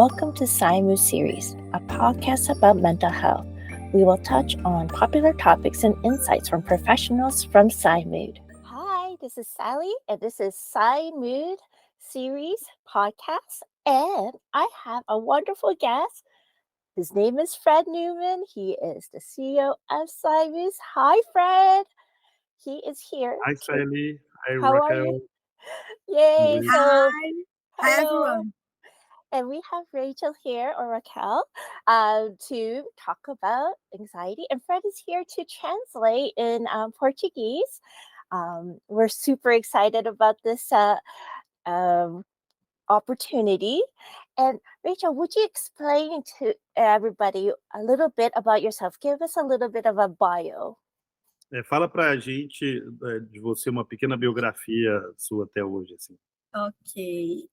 Welcome to SciMood Series, a podcast about mental health. We will touch on popular topics and insights from professionals from SciMood. Hi, this is Sally, and this is SciMood Series podcast, and I have a wonderful guest. His name is Fred Newman. He is the CEO of SciMood. Hi, Fred. He is here. Hi, Sally. Hi, How are Raquel. you? Yay! Great. So, Hi hello. everyone. And we have Rachel here, or Raquel, to talk about anxiety. And Fred is here to translate in Portuguese. We're super excited about this opportunity. And Rachel, would you explain to everybody a little bit about yourself? Give us a little bit of a bio. Fala pra gente de você uma pequena biografia sua até hoje, assim. Ok.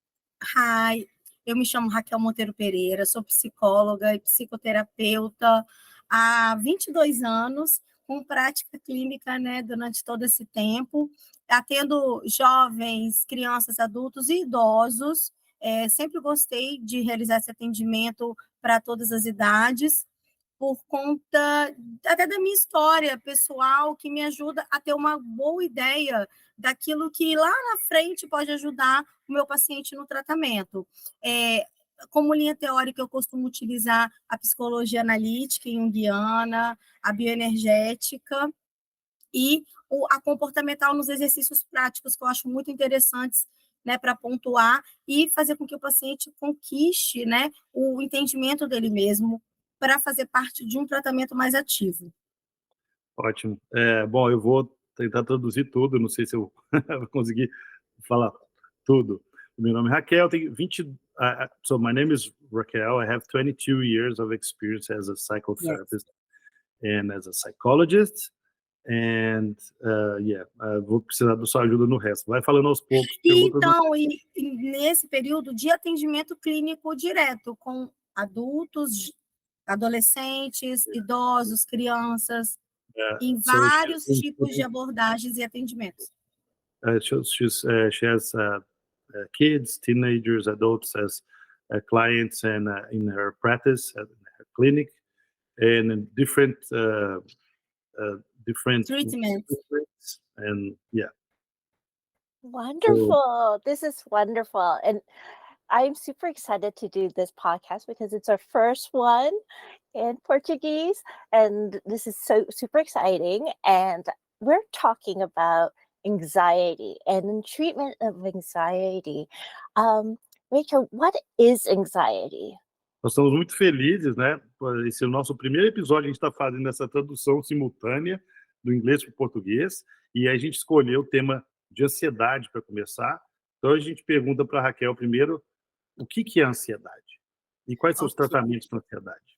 Hi, eu me chamo Raquel Monteiro Pereira, sou psicóloga e psicoterapeuta há 22 anos, com prática clínica, né, durante todo esse tempo. Atendo jovens, crianças, adultos e idosos. Sempre gostei de realizar esse atendimento para todas as idades, por conta até da minha história pessoal, que me ajuda a ter uma boa ideia daquilo que lá na frente pode ajudar o meu paciente no tratamento. Como linha teórica, eu costumo utilizar a psicologia analítica junguiana, a bioenergética e a comportamental nos exercícios práticos, que eu acho muito interessantes, né, para pontuar e fazer com que o paciente conquiste, né, o entendimento dele mesmo, para fazer parte de um tratamento mais ativo. Ótimo. Bom, eu vou tentar traduzir tudo, não sei se eu vou conseguir falar tudo. Meu nome é Raquel, tenho 20... so my name is Raquel. I have 22 years of experience as a psychotherapist and as a psychologist. And, vou precisar da sua ajuda no resto. Vai falando aos poucos. Então, nesse período de atendimento clínico direto com adultos, adolescentes, idosos, crianças, em vários tipos de abordagens e atendimentos. She has kids, teenagers, adults as clients and in her practice, at her clinic, and in different treatments. And Wonderful. This is wonderful. And I'm super excited to do this podcast because it's our first one in Portuguese. And this is so super exciting. And we're talking about anxiety and treatment of anxiety. Rachel, what is anxiety? Nós estamos muito felizes, né? Esse é o nosso primeiro episódio, a gente está fazendo essa tradução simultânea do inglês para o português, e aí a gente escolheu o tema de ansiedade para começar. Então a gente pergunta para a Raquel primeiro, o que é ansiedade? E quais são os tratamentos para ansiedade?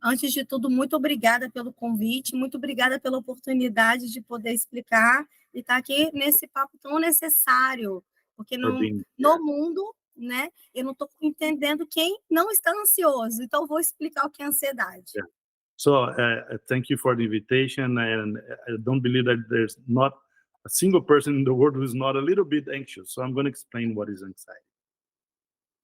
Antes de tudo, muito obrigada pelo convite, muito obrigada pela oportunidade de poder explicar e estar aqui nesse papo tão necessário, porque no mundo, né, eu não estou entendendo quem não está ansioso, então vou explicar o que é ansiedade. So, thank you for the invitation, and I don't believe that there's not a single person in the world who is not a little bit anxious, so I'm going to explain what is anxiety.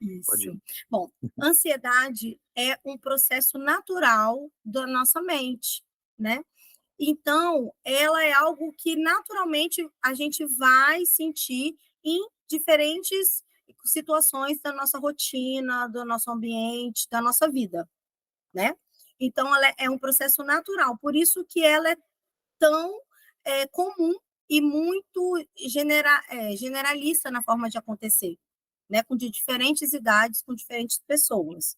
Isso. Bom, ansiedade é um processo natural da nossa mente, né? Então, ela é algo que naturalmente a gente vai sentir em diferentes situações da nossa rotina, do nosso ambiente, da nossa vida, né? Então, ela é um processo natural, por isso que ela é tão comum e muito generalista na forma de acontecer, né? Com de diferentes idades, com diferentes pessoas.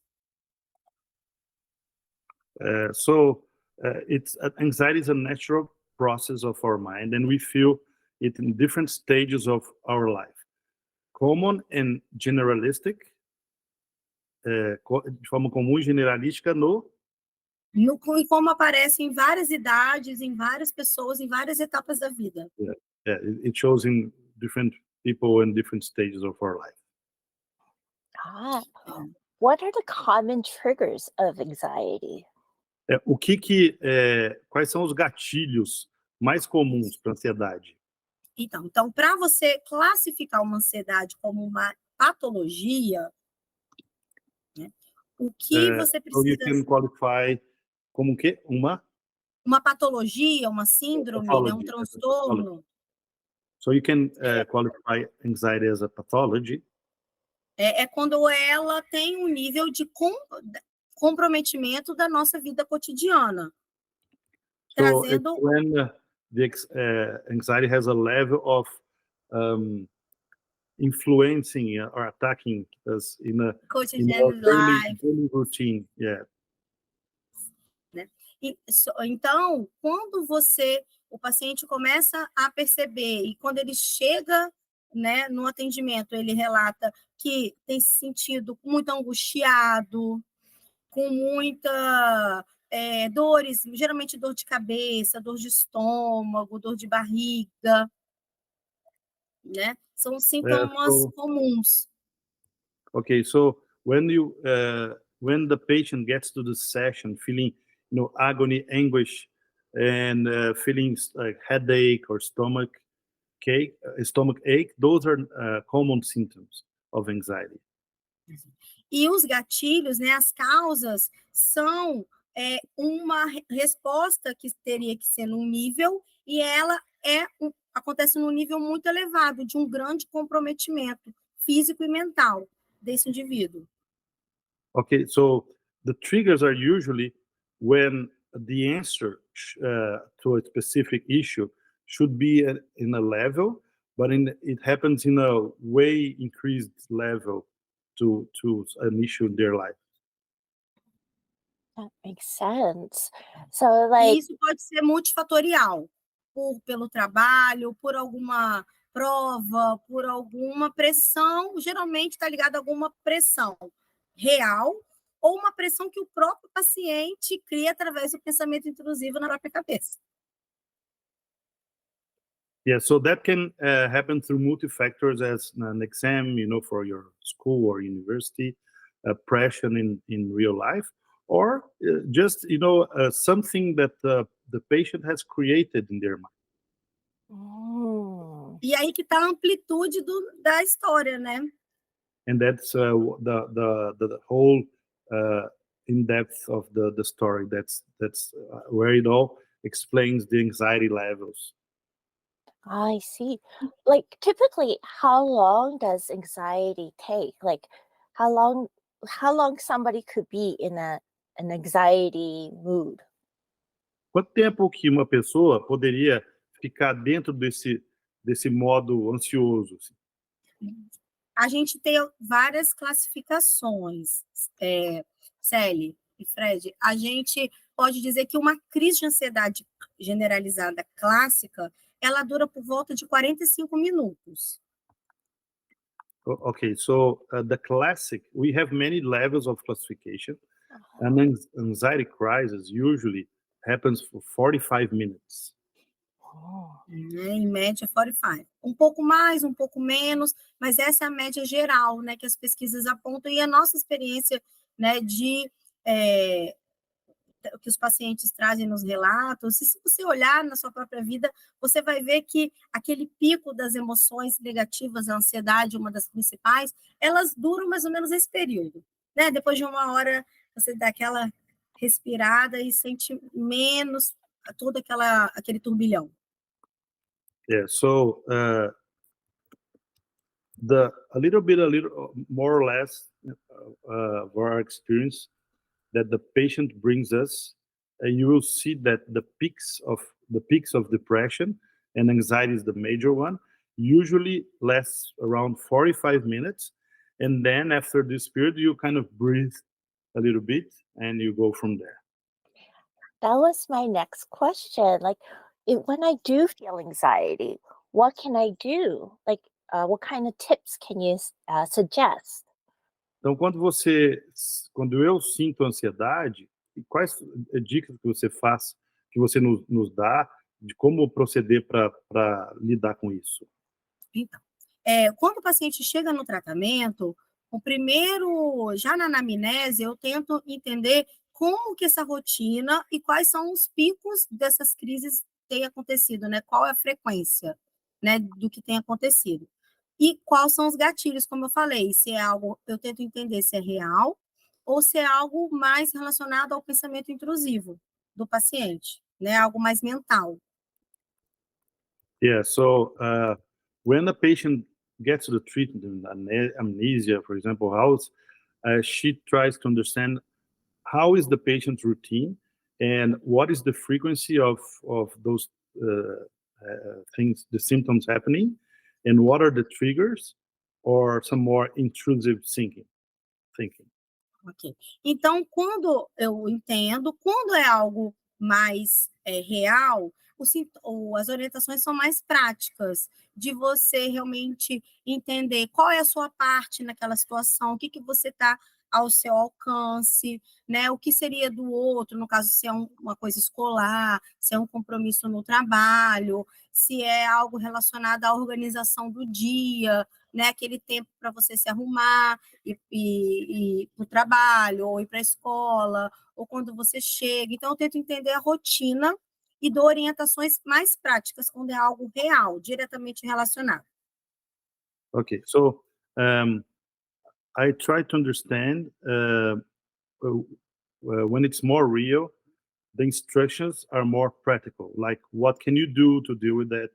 Anxiety is a natural process of our mind, and we feel it in different stages of our life. Common and generalistic, de forma comum e generalística E como aparece em várias idades, em várias pessoas, em várias etapas da vida. It shows in different people in different stages of our life. What are the common triggers of anxiety? Quais são os gatilhos mais comuns para ansiedade? Então, para você classificar uma ansiedade como uma patologia, né? O que você So you precisa... can qualify como o quê? Uma patologia, uma síndrome, né? Um pathology. Pathology. transtorno, So you can qualify anxiety as a pathology. é quando ela tem um nível de comprometimento da nossa vida cotidiana, So it's trazendo when the anxiety has a level of influencing or attacking us in our cotidiano daily, life, daily routine. Yeah. né? Então, quando o paciente começa a perceber, e quando ele chega, né, no atendimento, ele relata que tem se sentido muito angustiado, com muita dores, geralmente dor de cabeça, dor de estômago, dor de barriga, né? São sintomas So comuns. okay, so when when the patient gets to the session feeling, agony, anguish, and feeling like headache or stomach ache, those are common symptoms of anxiety. E os gatilhos, né, as causas, são uma resposta que teria que ser num nível, e ela acontece num nível muito elevado, de um grande comprometimento físico e mental desse indivíduo. Okay, so the triggers are usually when the answer to a specific issue should be in a level, but it happens in a way increased level to an issue in their life. That makes sense. So, E like, isso pode ser multifatorial, pelo trabalho, por alguma prova, por alguma pressão, geralmente está ligado a alguma pressão real, ou uma pressão que o próprio paciente cria através do pensamento intrusivo na própria cabeça. Yeah, so that can happen through multi-factors as an exam, for your school or university, pressure in real life, or just, something that the patient has created in their mind. E aí que está a amplitude da história, né? And that's the whole in depth of the story. That's where it all explains the anxiety levels. I see. Like, typically, how long does anxiety take? Like, how long somebody could be in an anxiety mood? Quanto tempo que uma pessoa poderia ficar dentro desse modo ansioso? Assim? A gente tem várias classificações, Célie e Fred. A gente pode dizer que uma crise de ansiedade generalizada clássica, ela dura por volta de 45 minutos. Okay, so the classic, we have many levels of classification. An anxiety crisis usually happens for 45 minutes. Em média, 45. Um pouco mais, um pouco menos, mas essa é a média geral, né, que as pesquisas apontam, e a nossa experiência, né, que os pacientes trazem nos relatos, e se você olhar na sua própria vida, você vai ver que aquele pico das emoções negativas, a ansiedade, uma das principais, elas duram mais ou menos esse período, né? Depois de uma hora, você dá aquela respirada e sente menos todo aquele turbilhão. Yeah, so a little more or less of our experience that the patient brings us, you will see that the peaks of depression and anxiety is the major one, usually lasts around 45 minutes, and then after this period you kind of breathe a little bit and you go from there. That was my next question. Like, when I do feel anxiety, what can I do? Like, what kind of tips can you suggest? Então, quando eu sinto ansiedade, quais dicas que você faz, que você nos dá de como proceder para lidar com isso? Então, quando o paciente chega no tratamento, já na anamnese, eu tento entender como que essa rotina e quais são os picos dessas crises têm acontecido, né? Qual é a frequência, né, do que tem acontecido. E quais são os gatilhos, como eu falei, se é algo, eu tento entender se é real ou se é algo mais relacionado ao pensamento intrusivo do paciente, né? Algo mais mental. Yeah. So when a patient gets the treatment, amnesia, for example, she tries to understand how is the patient's routine and what is the frequency of those things, the symptoms happening, and what are the triggers or some more intrusive thinking. Ok. Então, quando eu entendo, quando é algo mais real, as orientações são mais práticas, de você realmente entender qual é a sua parte naquela situação, o que, que você está ao seu alcance, né? O que seria do outro, no caso, se é uma coisa escolar, se é um compromisso no trabalho, se é algo relacionado à organização do dia, né? Aquele tempo para você se arrumar ir para o trabalho, ou ir para a escola, ou quando você chega. Então, eu tento entender a rotina e dou orientações mais práticas quando é algo real, diretamente relacionado. Okay, so I try to understand when it's more real, the instructions are more practical. Like, what can you do to deal with that?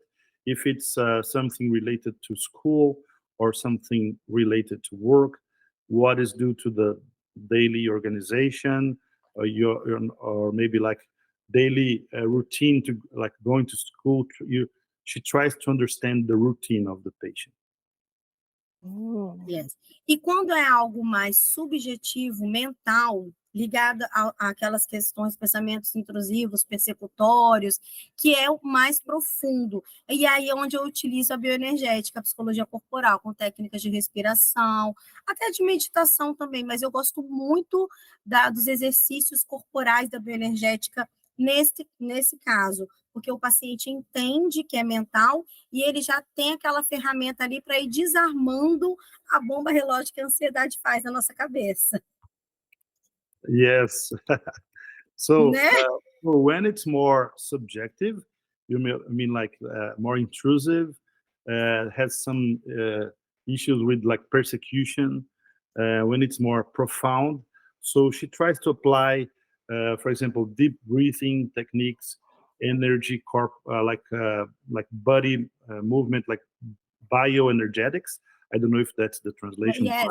If it's something related to school or something related to work, what is due to the daily organization, or maybe like daily routine to like going to school. She tries to understand the routine of the patient. Yes. E quando é algo mais subjetivo, mental, ligado àquelas questões, pensamentos intrusivos, persecutórios, que é o mais profundo. E aí é onde eu utilizo a bioenergética, a psicologia corporal, com técnicas de respiração, até de meditação também, mas eu gosto muito dos exercícios corporais da bioenergética nesse caso, porque o paciente entende que é mental e ele já tem aquela ferramenta ali para ir desarmando a bomba relógio que a ansiedade faz na nossa cabeça. Yes. So, Né? when it's more subjective, mean like more intrusive, has some issues with like persecution. When it's more profound, so she tries to apply, for example, deep breathing techniques, energy like body movement, like bioenergetics. I don't know if that's the translation. Yes,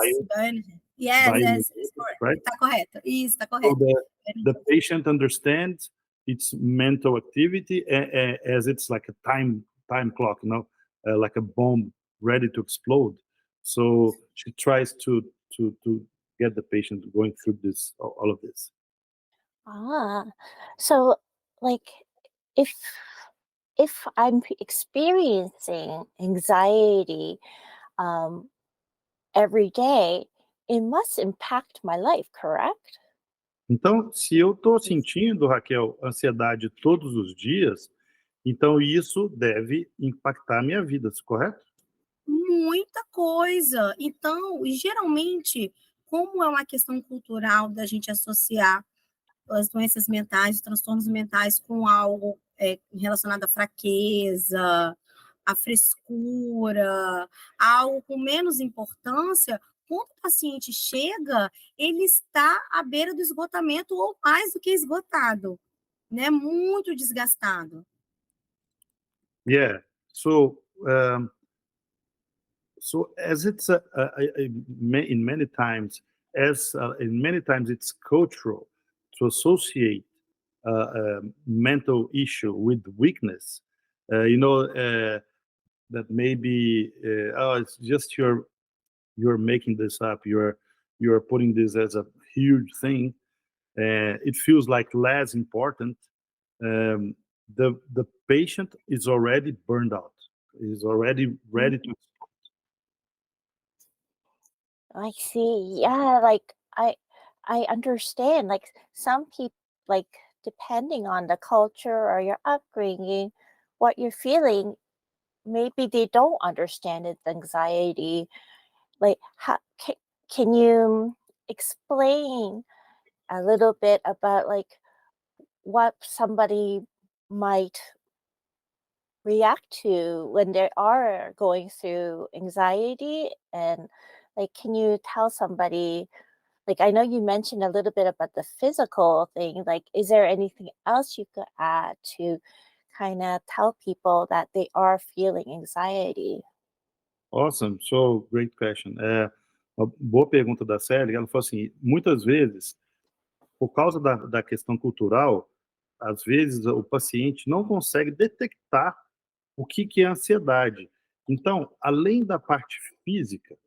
Right? Está correto. Isso, está So correto. the patient understands its mental activity as it's like a time clock, like a bomb ready to explode. So she tries to get the patient going through all of this. So like if I'm experiencing anxiety every day, it must impact my life, correct? Então, se eu estou sentindo, Raquel, ansiedade todos os dias, então isso deve impactar a minha vida, correto? Muita coisa. Então, geralmente, como é uma questão cultural da gente associar as doenças mentais, os transtornos mentais com algo relacionado à fraqueza, à frescura, algo com menos importância, quando o paciente chega, ele está à beira do esgotamento ou mais do que esgotado, né? Muito desgastado. Yeah. So as it's in many times it's cultural to associate a mental issue with weakness. That maybe it's just you're making this up. You're putting this as a huge thing. It feels like less important. The patient is already burned out. Is already ready to. I see. Yeah, like I understand. Like some people, like depending on the culture or your upbringing, what you're feeling, maybe they don't understand it's anxiety. Like how can you explain a little bit about like what somebody might react to when they are going through anxiety, and like can you tell somebody Like, I know you mentioned a little bit about the physical thing. Like, is there anything else you could add to kind of tell people that they are feeling anxiety? Awesome, so great question. Uma boa pergunta da Sally. Ela falou assim, muitas vezes, por causa da questão cultural, às vezes o paciente não consegue detectar o que é ansiedade. Então, além da parte física,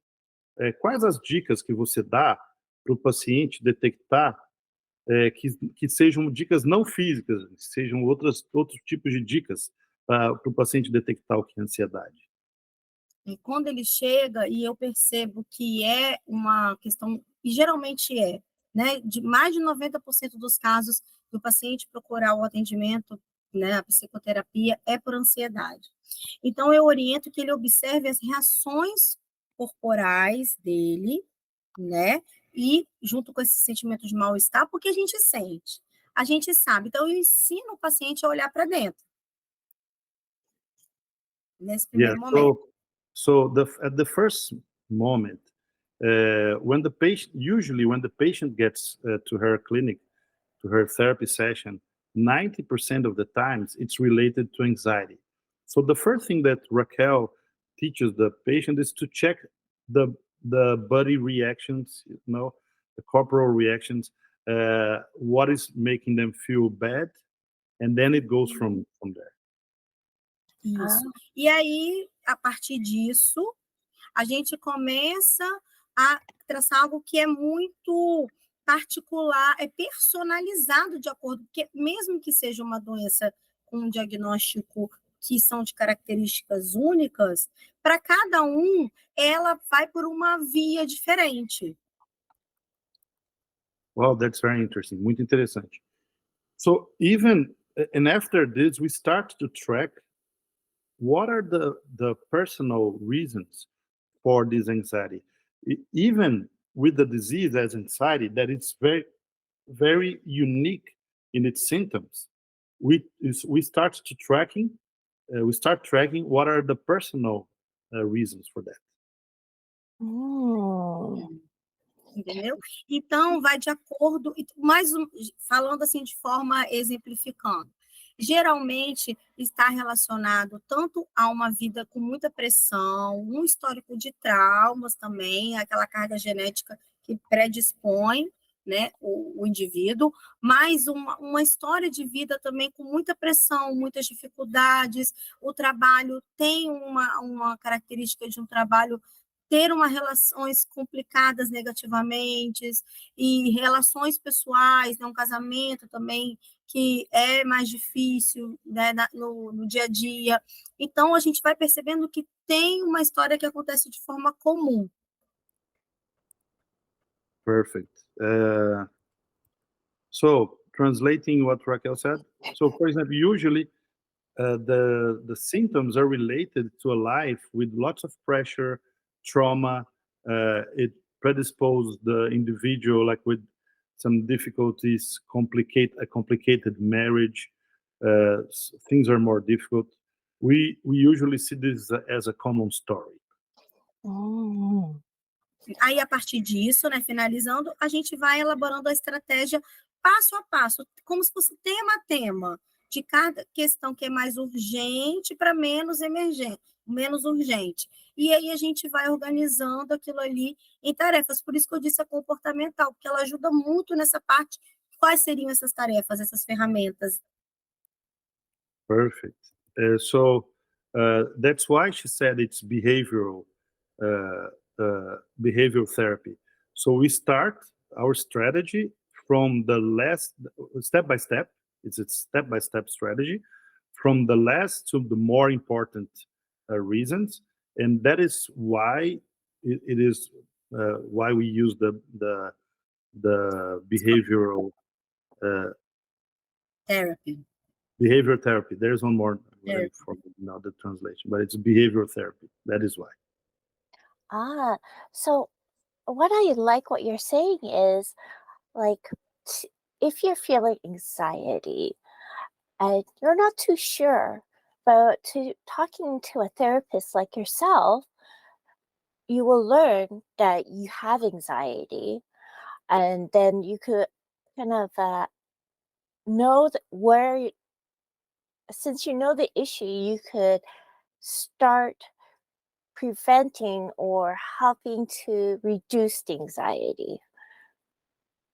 quais as dicas que você dá para o paciente detectar, que sejam dicas não físicas, que sejam outros tipos de dicas para o paciente detectar o que é ansiedade? E quando ele chega e eu percebo que é uma questão, e geralmente é, né, de mais de 90% dos casos do paciente procurar o atendimento, né, a psicoterapia, é por ansiedade. Então, eu oriento que ele observe as reações corporais dele, né, e junto com esse sentimento de mal-estar, porque a gente sente, a gente sabe. Então, eu ensino o paciente a olhar para dentro, nesse Yeah. primeiro momento. So at the first moment, when the patient, usually when the patient gets to her clinic, to her therapy session, 90% of the times it's related to anxiety. So the first thing that Raquel teaches the patient is to check the body reactions, the corporal reactions, what is making them feel bad, and then it goes from there. Isso. E aí, a partir disso, a gente começa a traçar algo que é muito particular, é personalizado de acordo, porque mesmo que seja uma doença com um diagnóstico que são de características únicas, para cada um, ela vai por uma via diferente. Wow, that's very interesting. Muito interessante. So even and after this, we start to track what are the personal reasons for this anxiety. Even with the disease as anxiety, that it's very unique in its symptoms. We start tracking what are the personal reasons for that. Mm. Entendeu? Então, vai de acordo, falando assim de forma exemplificando, geralmente está relacionado tanto a uma vida com muita pressão, um histórico de traumas também, aquela carga genética que predispõe, né, o indivíduo, mas uma história de vida também com muita pressão, muitas dificuldades. O trabalho tem uma característica de um trabalho ter relações complicadas negativamente, e relações pessoais, né, um casamento também que é mais difícil, né, no dia a dia. Então, a gente vai percebendo que tem uma história que acontece de forma comum. Perfect. So translating what Raquel said. So for example, usually the symptoms are related to a life with lots of pressure, trauma. It predisposes the individual like with some difficulties, a complicated marriage. Things are more difficult. We usually see this as a common story. Mm. Aí, a partir disso, né, finalizando, a gente vai elaborando a estratégia passo a passo, como se fosse tema a tema, de cada questão que é mais urgente para menos emergente, menos urgente. E aí a gente vai organizando aquilo ali em tarefas. Por isso que eu disse a comportamental, porque ela ajuda muito nessa parte. Quais seriam essas tarefas, essas ferramentas? Perfect. So that's why she said it's behavioral behavioral therapy. So we start our strategy from the last step by step. It's a step by step strategy from the last to the more important reasons, and that is why it is why we use the behavioral Therapy. behavior therapy. There's one more Therapy. for now the translation, but it's behavioral therapy. That is why. So what I like what you're saying is like if you're feeling anxiety and you're not too sure, but talking to a therapist like yourself, you will learn that you have anxiety and then you could kind of know where, since you know the issue, you could start preventing or helping to reduce the anxiety.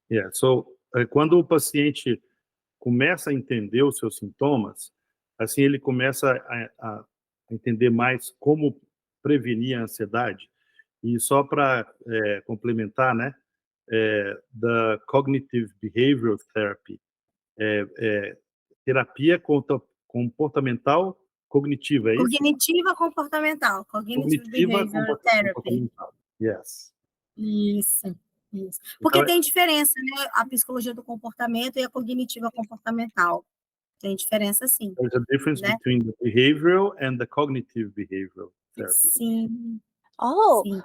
Yeah, so quando o paciente começa a entender os seus sintomas, assim ele começa a entender mais como prevenir a ansiedade. E só para complementar, né, the Cognitive Behavioral Therapy, terapia comportamental cognitiva, é isso? Cognitiva comportamental, Cognitive Cognitiva Behavior Therapy. comportamental, yes. Isso. Porque Então, tem diferença, né? A psicologia do comportamento e a cognitiva comportamental. Tem diferença, sim. there's a difference né? between the behavioral and the cognitive behavioral therapy. Sim, Oh, sim.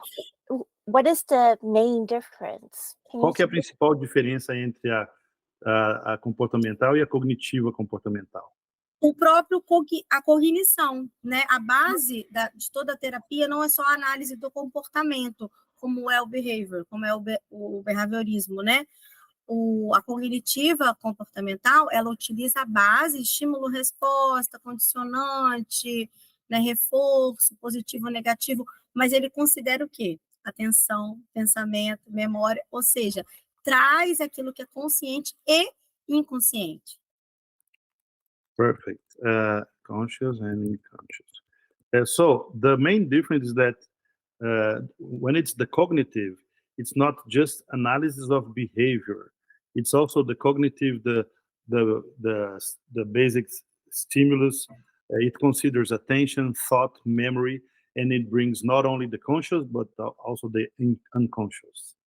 what is the main difference? Qual que é a principal diferença entre a comportamental e a cognitiva comportamental? O próprio a cognição, né? A base de toda a terapia não é só a análise do comportamento, como é o behavior, como é o behaviorismo, né? A cognitiva comportamental, ela utiliza a base estímulo-resposta, condicionante, né? Reforço, positivo ou negativo, mas ele considera o quê? Atenção, pensamento, memória, ou seja, traz aquilo que é consciente e inconsciente. Perfect. Conscious and unconscious. So the main difference is that when it's the cognitive, it's not just analysis of behavior. It's also the cognitive, the basic stimulus. It considers attention, thought, memory, and it brings not only the conscious but also the unconscious.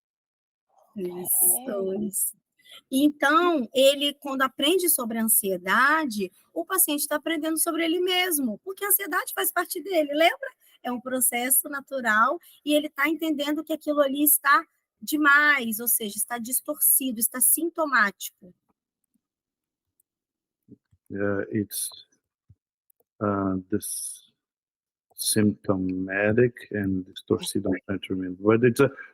Isso. Então, ele, quando aprende sobre a ansiedade, o paciente está aprendendo sobre ele mesmo, porque a ansiedade faz parte dele, lembra? É um processo natural e ele está entendendo que aquilo ali está demais, ou seja, está distorcido, está sintomático. It's this symptomatic and distorted entitlement. But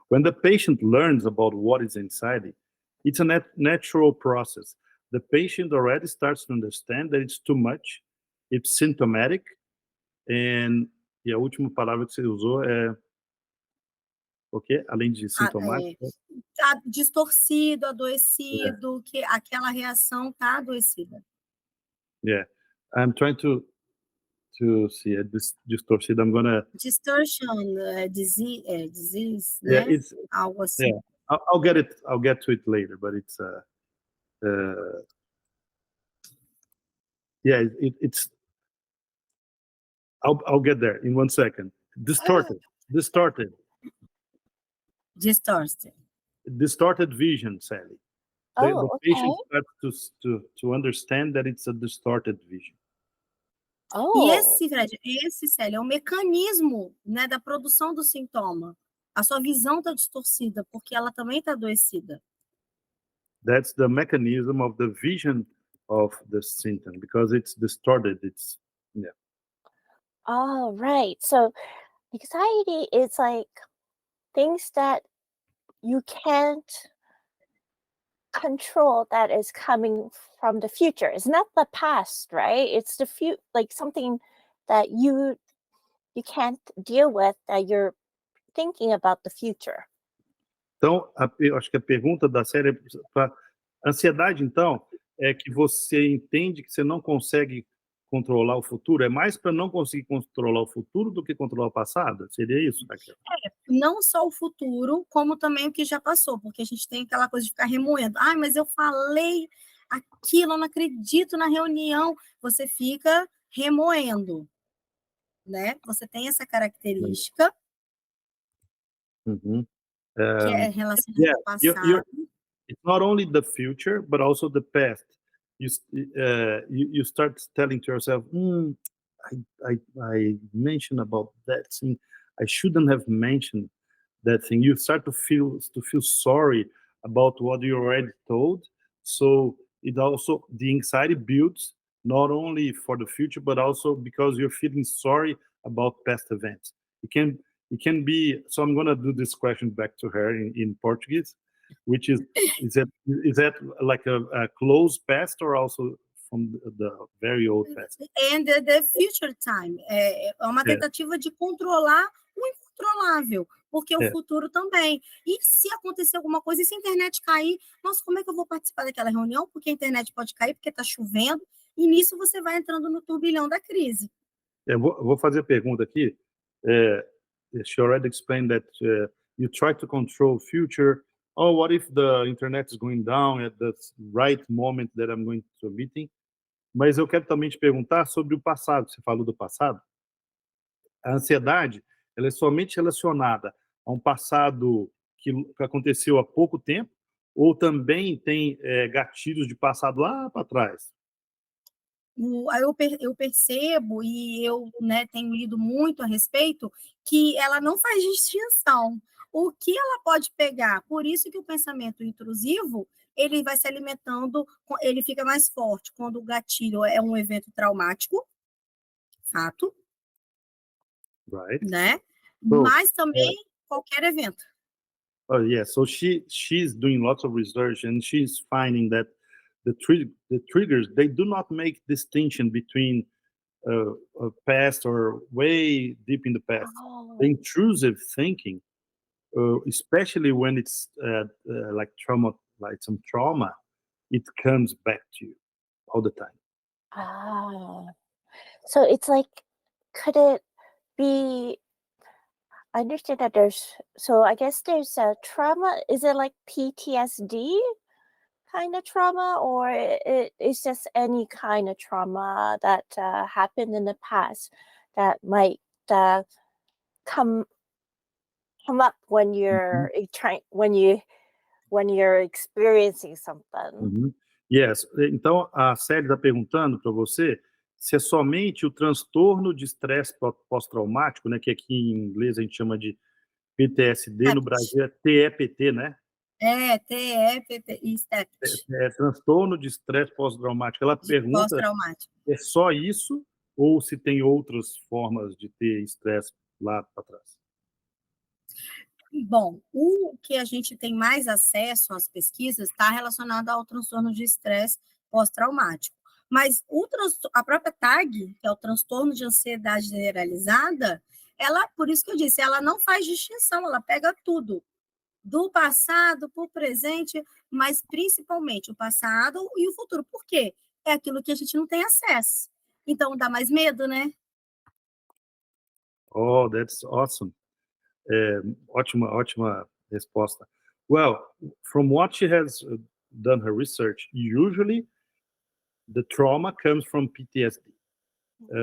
when the patient learns about what is inside, it's a natural process. The patient already starts to understand that it's too much, it's symptomatic, e a última palavra que você usou é o quê? Além de sintomático? Tá distorcido, adoecido, que aquela reação está adoecida. Yeah, I'm trying to see this distorted. I'm gonna Distortion, disease, yeah, né? it's Algo assim. yeah. I'll get to it later, but it's yeah, it's I'll get there in 1 second. Distorted vision, Sally. The patient starts to understand that it's a distorted vision. E esse, Célia, é o mecanismo, né, da produção do sintoma. A sua visão está distorcida, porque ela também está adoecida. That's the mechanism of the vision of the symptom, because it's distorted. Oh, right. So anxiety is like things that you can't control that is coming from the future. It's not the past, right? It's the future, like something that you can't deal with, that you're thinking about the future. Então, eu acho que a pergunta da série é ansiedade, então, é que você entende que você não consegue controlar o futuro? É mais para não conseguir controlar o futuro do que controlar o passado? Seria isso, Raquel? Não só o futuro, como também o que já passou, porque a gente tem aquela coisa de ficar remoendo. Ai, mas eu falei aquilo, eu não acredito na reunião. Você fica remoendo, né? Você tem essa característica que é relacionada ao passado. It's not only the future, but also the past. You start telling to yourself, I mentioned about that thing. I shouldn't have mentioned that thing. You start to feel sorry about what you already told. So it also, the anxiety builds not only for the future, but also because you're feeling sorry about past events. It can be. So I'm gonna do this question back to her in Portuguese. which is that like a close past or also from the very old past? And the future time. É uma tentativa de controlar o incontrolável, porque o futuro também. E se acontecer alguma coisa, e se a internet cair, nossa, como é que eu vou participar daquela reunião? Porque a internet pode cair, porque está chovendo, e nisso você vai entrando no turbilhão da crise. Eu vou fazer a pergunta aqui. She already explained that you try to control future. Oh, what if the internet is going down at the right moment that I'm going to a meeting? Mas eu quero também te perguntar sobre o passado. Você falou do passado. A ansiedade, ela é somente relacionada a um passado que aconteceu há pouco tempo ou também tem gatilhos de passado lá para trás? Eu percebo e eu, né, tenho lido muito a respeito que ela não faz distinção. O que ela pode pegar? Por isso que o pensamento intrusivo ele vai se alimentando, ele fica mais forte quando o gatilho é um evento traumático, fato, Right. né? So, Mas também qualquer evento. Oh yeah, so she's doing lots of research and she's finding that the triggers, they do not make distinction between a past or way deep in the past. Oh. The intrusive thinking, especially when it's like some trauma, it comes back to you all the time. Ah. So it's like, could it be? I understand that I guess there's a trauma. Is it like PTSD kind of trauma, or it's just any kind of trauma that happened in the past that might come up when you're when you're experiencing something? Uhum. Yes. Então, a Sally está perguntando para você se é somente o transtorno de estresse pós-traumático, né, que aqui em inglês a gente chama de PTSD, no Brasil é TEPT, né? TEPT e STEPT. Transtorno de estresse pós-traumático. Ela pergunta Pós-traumático. é só isso ou se tem outras formas de ter estresse lá para trás? Bom, o que a gente tem mais acesso às pesquisas está relacionado ao transtorno de estresse pós-traumático. Mas a própria TAG, que é o transtorno de ansiedade generalizada, por isso que eu disse, ela não faz distinção, ela pega tudo, do passado para o presente, mas principalmente o passado e o futuro. Por quê? É aquilo que a gente não tem acesso. Então dá mais medo, né? Oh, that's awesome. Ótima resposta. Well, from what she has done her research, usually the trauma comes from PTSD,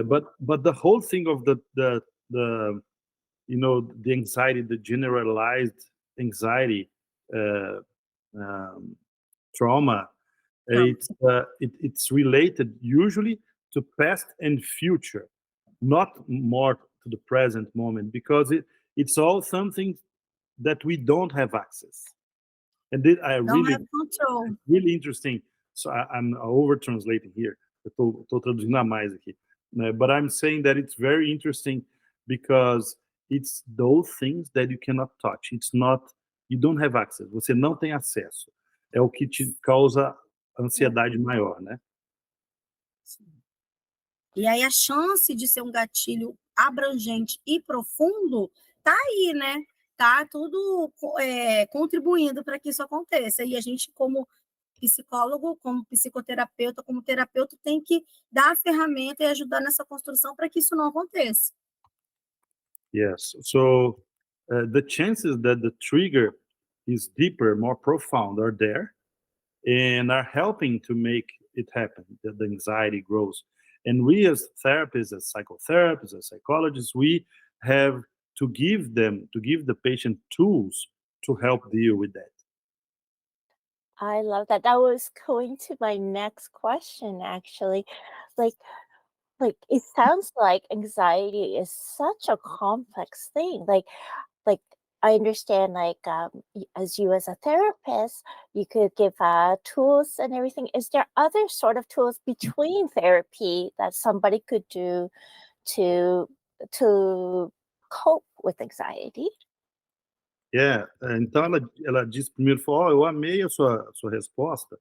but the whole thing of the anxiety, the generalized anxiety trauma, it's related usually to past and future, not more to the present moment, because it's all something that we don't have access. And Don't have control. Really interesting. So I'm over translating here. Eu tô traduzindo a mais aqui. But I'm saying that it's very interesting because it's those things that you cannot touch. It's not, you don't have access. Você não tem acesso. É o que te causa ansiedade maior, né? E aí a chance de ser um gatilho abrangente e profundo tá aí, né? Tá tudo contribuindo para que isso aconteça. E a gente, como psicólogo, como psicoterapeuta, como terapeuta, tem que dar a ferramenta e ajudar nessa construção para que isso não aconteça. Yes. So the chances that the trigger is deeper, more profound are there and are helping to make it happen, that the anxiety grows. And we as therapists, as psychotherapists, as psychologists, we have to give the patient tools to help deal with that. I love that. That was going to my next question, actually. Like it sounds like anxiety is such a complex thing. Like I understand, as a therapist, you could give tools and everything. Is there other sort of tools between therapy that somebody could do to cope with anxiety? Então ela disse primeiro, falou, eu amei a sua resposta,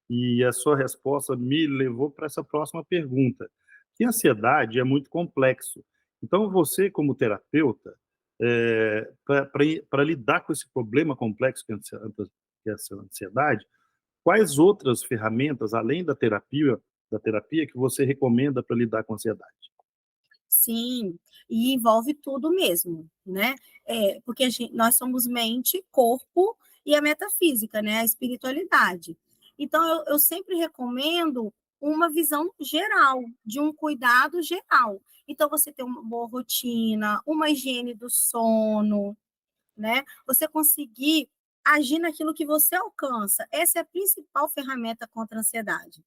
e a sua resposta me levou para essa próxima pergunta, que a ansiedade é muito complexo. Então você, como terapeuta, para lidar com esse problema complexo que é essa ansiedade, quais outras ferramentas, além da terapia que você recomenda para lidar com a ansiedade? Sim, e envolve tudo mesmo, né? Porque nós somos mente, corpo e a metafísica, né? A espiritualidade. Então, eu sempre recomendo uma visão geral, de um cuidado geral. Então, você ter uma boa rotina, uma higiene do sono, né? Você conseguir agir naquilo que você alcança. Essa é a principal ferramenta contra a ansiedade.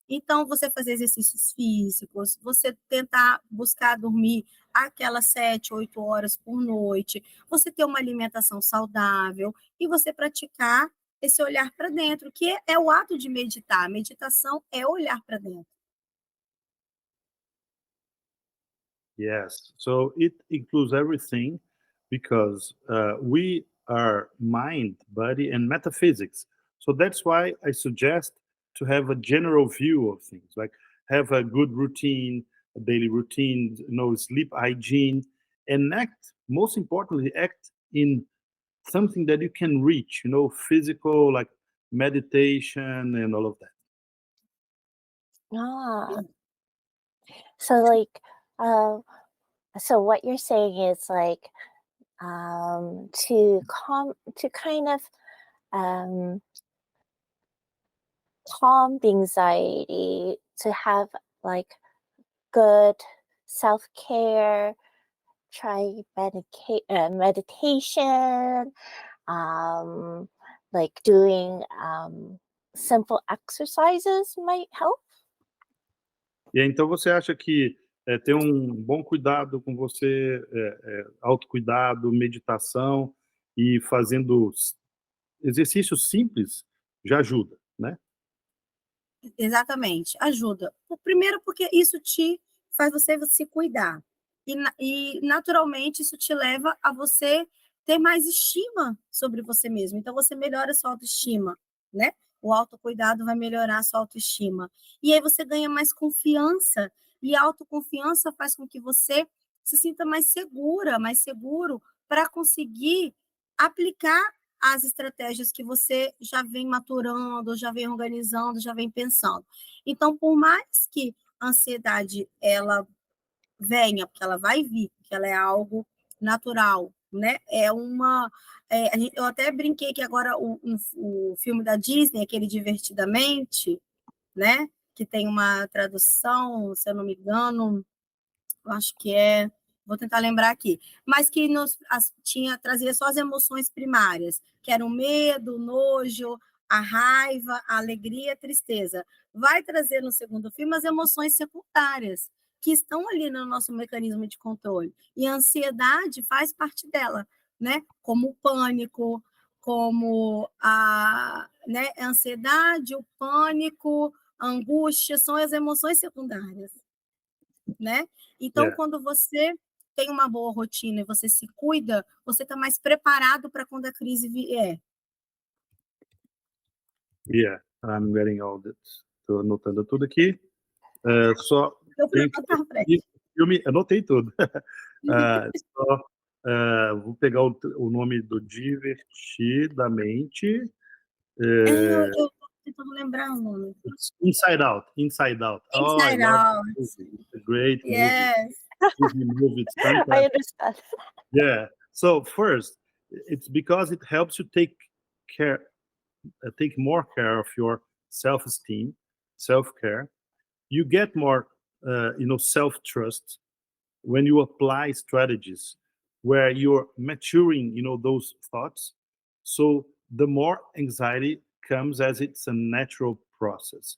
Então, você fazer exercícios físicos, você tentar buscar dormir aquelas 7, 8 horas por noite, você ter uma alimentação saudável e você praticar esse olhar para dentro, que é o ato de meditar. Meditação é olhar para dentro. Yes, so it includes everything because we are mind, body, and metaphysics. So that's why I suggest to have a general view of things, like have a good routine, a daily routine, sleep hygiene, and most importantly, act in something that you can reach, physical, like meditation and all of that. Ah, so like, uh, so what you're saying is like, to kind of um, calm the anxiety, to have like good self care, try meditation, um, like doing simple exercises might help. E então você acha que ter um bom cuidado com você, autocuidado, meditação e fazendo exercícios simples já ajuda, né? Exatamente, ajuda. Primeiro, porque isso te faz você se cuidar. E naturalmente isso te leva a você ter mais estima sobre você mesmo. Então, você melhora a sua autoestima, né? O autocuidado vai melhorar a sua autoestima. E aí você ganha mais confiança. E a autoconfiança faz com que você se sinta mais segura, mais seguro para conseguir aplicar as estratégias que você já vem maturando, já vem organizando, já vem pensando. Então, por mais que a ansiedade ela venha, porque ela vai vir, porque ela é algo natural, né? Eu até brinquei que agora o filme da Disney, aquele Divertidamente, né? Que tem uma tradução, se eu não me engano, acho que vou tentar lembrar aqui, mas que trazia só as emoções primárias, que eram o medo, o nojo, a raiva, a alegria, a tristeza. Vai trazer no segundo filme as emoções secundárias, que estão ali no nosso mecanismo de controle. E a ansiedade faz parte dela, né? Como o pânico, como a ansiedade, o pânico, a angústia, são as emoções secundárias, né? Então, quando você tem uma boa rotina e você se cuida, você está mais preparado para quando a crise vier. Yeah, I'm getting all that. Estou anotando tudo aqui. Só tenho que filme, anotei tudo. Vou pegar o nome do Divertidamente. Eu estou tentando lembrar o nome. Inside Out. Inside Out. Inside Out. It's a great yes. movie. It's fantastic. I understand. Yeah. So first, it's because it helps you take more care of your self-esteem, self-care. You get more, self-trust when you apply strategies where you're maturing, those thoughts. So the more anxiety comes as it's a natural process.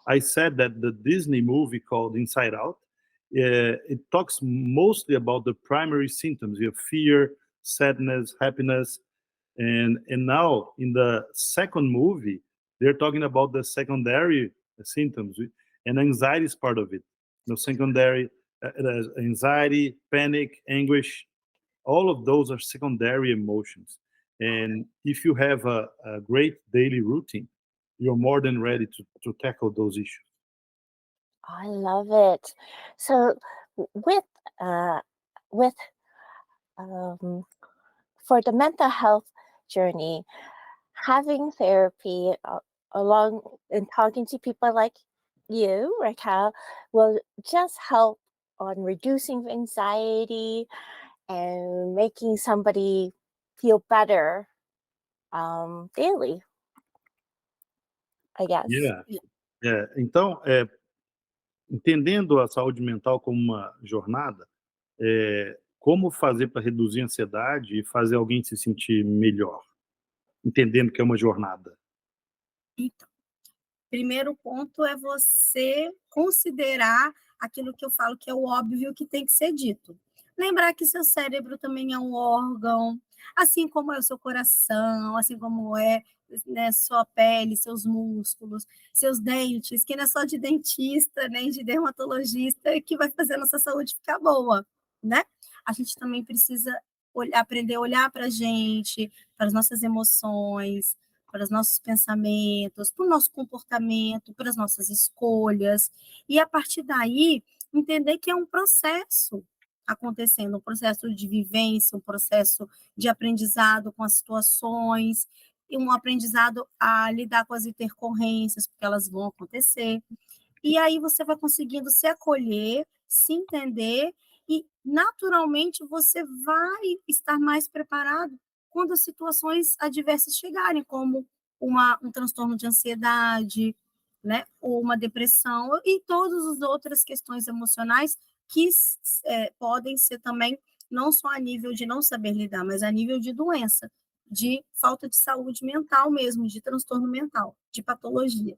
I said that the Disney movie called Inside Out, it talks mostly about the primary symptoms. You have fear, sadness, happiness, and now in the second movie, they're talking about the secondary symptoms, and anxiety is part of it. Secondary anxiety, panic, anguish. all of those are secondary emotions. And if you have a great daily routine, you're more than ready to tackle those issues. I love it. So uh, with um, for the mental health journey, having therapy along and talking to people like you, Raquel, will just help on reducing anxiety and making somebody feel better daily, I guess. Yeah. Então, entendendo a saúde mental como uma jornada, como fazer para reduzir a ansiedade e fazer alguém se sentir melhor? Entendendo que é uma jornada. Então, primeiro ponto é você considerar aquilo que eu falo que é o óbvio que tem que ser dito. Lembrar que seu cérebro também é um órgão, assim como é o seu coração, assim como é, né, sua pele, seus músculos, seus dentes, que não é só de dentista, nem de dermatologista que vai fazer a nossa saúde ficar boa, né? A gente também precisa aprender a olhar para a gente, para as nossas emoções, para os nossos pensamentos, para o nosso comportamento, para as nossas escolhas, e a partir daí entender que é um processo acontecendo, um processo de vivência, um processo de aprendizado com as situações, e um aprendizado a lidar com as intercorrências, porque elas vão acontecer. E aí você vai conseguindo se acolher, se entender, e naturalmente você vai estar mais preparado quando as situações adversas chegarem, como um transtorno de ansiedade, né, ou uma depressão, e todas as outras questões emocionais que podem ser também, não só a nível de não saber lidar, mas a nível de doença, de falta de saúde mental mesmo, de transtorno mental, de patologia.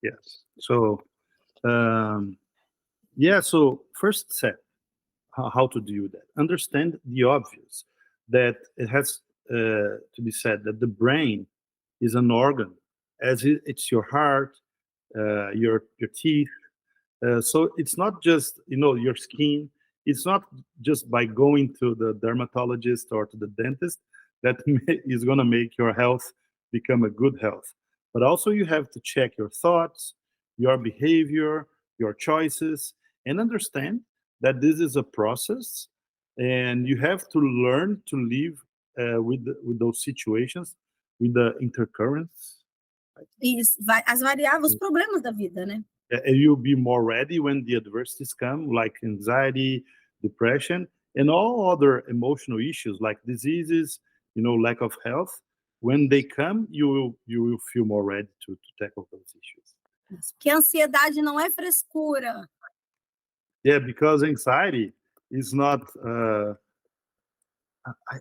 Yes. So, so first step, how to do that. Understand the obvious, that it has to be said that the brain is an organ, as it's your heart, your teeth. So it's not just your skin. It's not just by going to the dermatologist or to the dentist that is going to make your health become a good health. But also you have to check your thoughts, your behavior, your choices, and understand that this is a process, and you have to learn to live with those situations, with the intercurrents. As variáveis, os problemas da vida, né? You'll be more ready when the adversities come, like anxiety, depression, and all other emotional issues like diseases, lack of health. When they come, you will feel more ready to tackle those issues. Porque a ansiedade não é frescura. Yeah, because anxiety is not.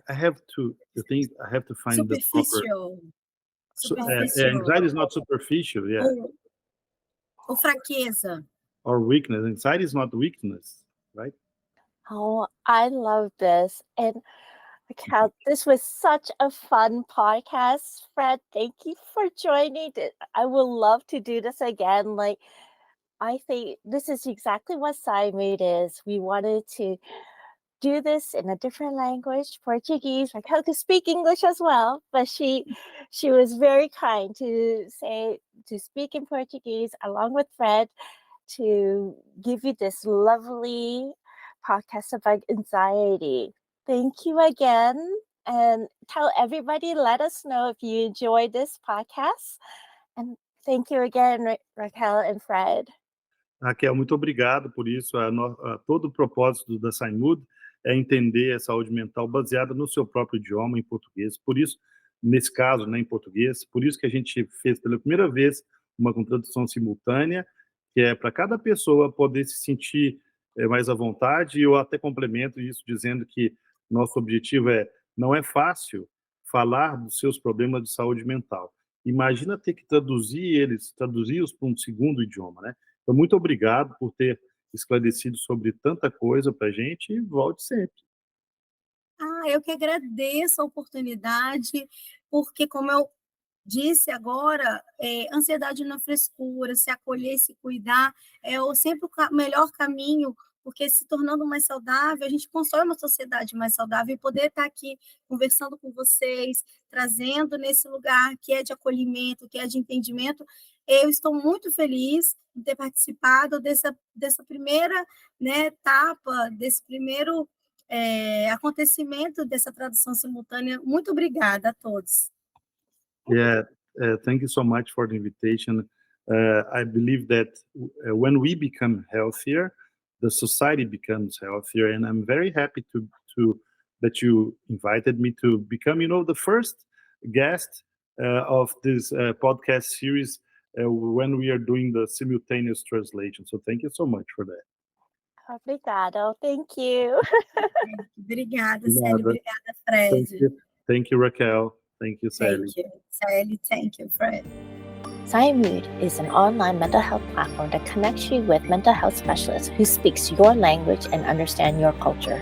I have to find superficial. The proper. Anxiety is not superficial. Yeah. Ou fraqueza. Or weakness. Anxiety is not weakness, right? Oh, I love this. And Raquel, this was such a fun podcast. Fred, thank you for joining. I would love to do this again. Like, I think this is exactly what SciMood is. We wanted to do this in a different language, Portuguese. Raquel could speak English as well, but she was very kind to speak in Portuguese along with Fred to give you this lovely podcast about anxiety. Thank you again. And tell everybody, let us know if you enjoyed this podcast. And thank you again, Raquel and Fred. Raquel, muito obrigado por isso. Todo o propósito da SciMood é entender a saúde mental baseada no seu próprio idioma, em português. Por isso, nesse caso, né, em português, por isso que a gente fez pela primeira vez uma com tradução simultânea, que é para cada pessoa poder se sentir mais à vontade, e eu até complemento isso dizendo que nosso objetivo não é fácil falar dos seus problemas de saúde mental. Imagina ter que traduzir-os para um segundo idioma, né? Então, muito obrigado por ter esclarecido sobre tanta coisa para a gente, e volte sempre. Eu que agradeço a oportunidade, porque, como eu disse agora, ansiedade não é frescura, se acolher, se cuidar, sempre o melhor caminho porque se tornando mais saudável, a gente constrói uma sociedade mais saudável, e poder estar aqui conversando com vocês, trazendo nesse lugar que é de acolhimento, que é de entendimento, eu estou muito feliz de ter participado dessa primeira, né, etapa, desse primeiro acontecimento dessa tradução simultânea. Muito obrigada a todos. Yeah, thank you so much for the invitation. I believe that when we become healthier, the society becomes healthier, and I'm very happy to that you invited me to become, the first guest of this podcast series when we are doing the simultaneous translation. So thank you so much for that. Obrigado. Thank you. Obrigada, De Célia. nada. Obrigada, Fred. Thank you, Raquel. Thank you, Sally. Thank you, Sally. Thank you, Fred. SciMood is an online mental health platform that connects you with mental health specialists who speaks your language and understand your culture.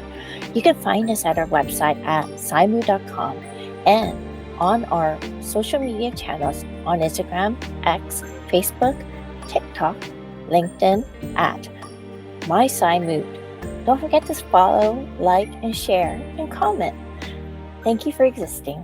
You can find us at our website at scimood.com and on our social media channels on Instagram, X, Facebook, TikTok, LinkedIn at MySciMood. Don't forget to follow, like, and share, and comment. Thank you for existing.